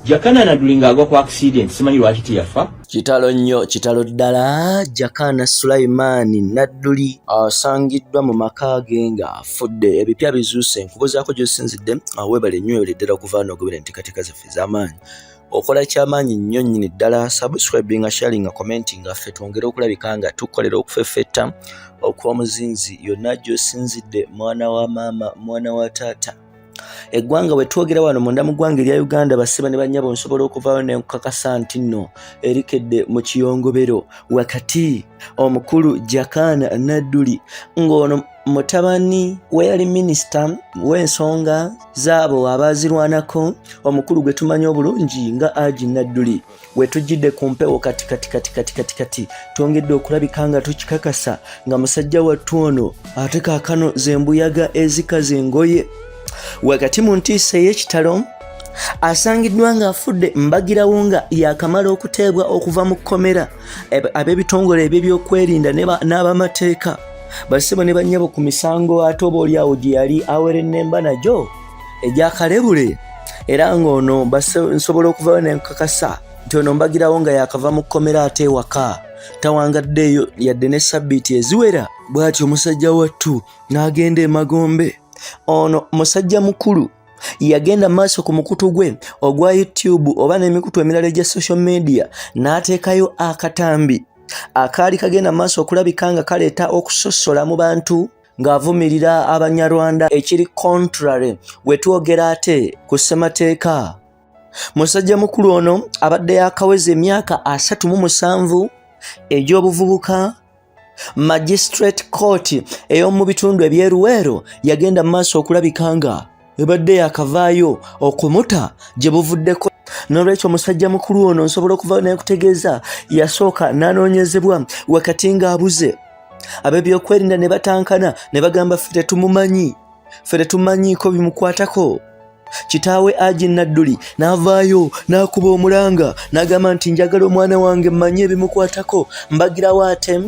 Jakana Nadduli ng'agwa ku accident simanyi lwaki tiyafa. Kitalo nnyo, kitalo ddala. Jakana Nadduli asangiddwa mu maka ge nga afudde. Ebipya bizuuse nkubuzaako gy'osinzidde weebale nnyo ddala okuva n'ogobera enteekateeka zaffe ez'amaanyi. Okola ky'amaanyi nnyo nnyini ddala, subscribing, sharing, commenting, ffe twongere okulabika nga tukolera okufeffetta okw'omuzinzi yonna gy'osinzidde, mwana wa maama, mwana wa taata. Eggwanga bwe twogera wano munda mu ggwanga erya Uganda, bassiba ne bannyabo nsobola okuvaayo ne nkakasa nti nno erikedde mu kiyongobero wakati omukulu Jakana Nadduli ng'ono Mutabani we yali minisita w'ensonga z'abo abaazirwanako, omukulu gwe tumanyi obulungi nga Hajji Nadduli we tujjidde ku mpewo kati twongedde okulabika nga tukikakasa nga musajja wattu ono ate kaakano ze mbuyaga ezikaze engoye. Wakati mu ntiisa ey'ekitalo asangiddwa nga afudde mbagirawo nga yakamala okuteebwa okuva mu kkomera. Ab'ebitongole eby'ebyokwerinda n'abamateeka bassiba ne bannyabo ku misango ate oba oli awo gye yali awerennemba nagyo egyakalebule, era ng'ono nsobola okuvayo ne nkakasa nti ono mbagirawo nga yakava mu kkomera ate ewaka tawangaddeeyo yadde ne sabbiiti eziwera. Bw'atyo omusajja wattu n'agenda emagombe. Ono musajja mukulu yagenda maaso ku mukutu gwe ogwa YouTube oba n'emikutu emirala egya social media n'ateekayo akatambi akaali kagenda maaso okulabika nga kaleeta okusosola mu bantu ng'avumirira Abanyarwanda ekiri contrary we twogera ate ku ssemateeka. Musajja mukulu ono abadde yakaweza emyaka 37 egy'obuvubuka. Magistrate Court ey'omu bitundu ebyeruweero yagenda maaso okulabika nga ebadde yakavaayo okumuta gye buvuddeko. N'olwekyo omusajja mukulu ono nsobola okuvaayo n'ekutegeeza yasooka n'anoonyezebwa wakati ng'abuze. Ab'ebyokwerinda ne batankana ne bagamba ffe tetumanyiiko bimukwatako. Kitaawe Hajji Nadduli n'avaayo n'akuba omulanga n'agamba nti njagala omwana wange mmanyi ebimukwatako mbagirawo ate.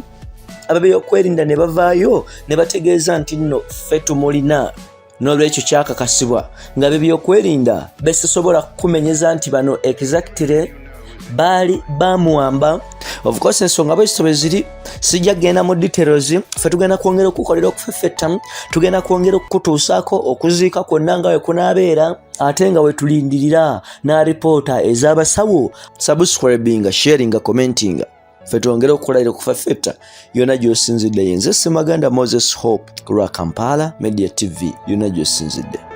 Ab'ebyokwerinda ne bavaayo ne bategeeza nti nno ffe tumulina. N'olwekyo kyakakasibwa nga ab'ebyokwerinda besobola kukumenyeza nti bano exactly baali bamuwamba. Of course ensonga bwe ziri sijja kgenda mu details, ffe tugenda kwongera okukolera okufeffetta, tugenda kwongera okukutuusaako okuziika kwonna nga we kunaabeera ate nga we tulindirira n'alipoota ez'abasawo. Subscribing, sharing, commenting, ffe twongere okukolerera okufeffetta yonna gy'osinzidde. Yenze Ssemaganda Moses Hope ku lwa Kampala Media TV yonna gy'osinzidde.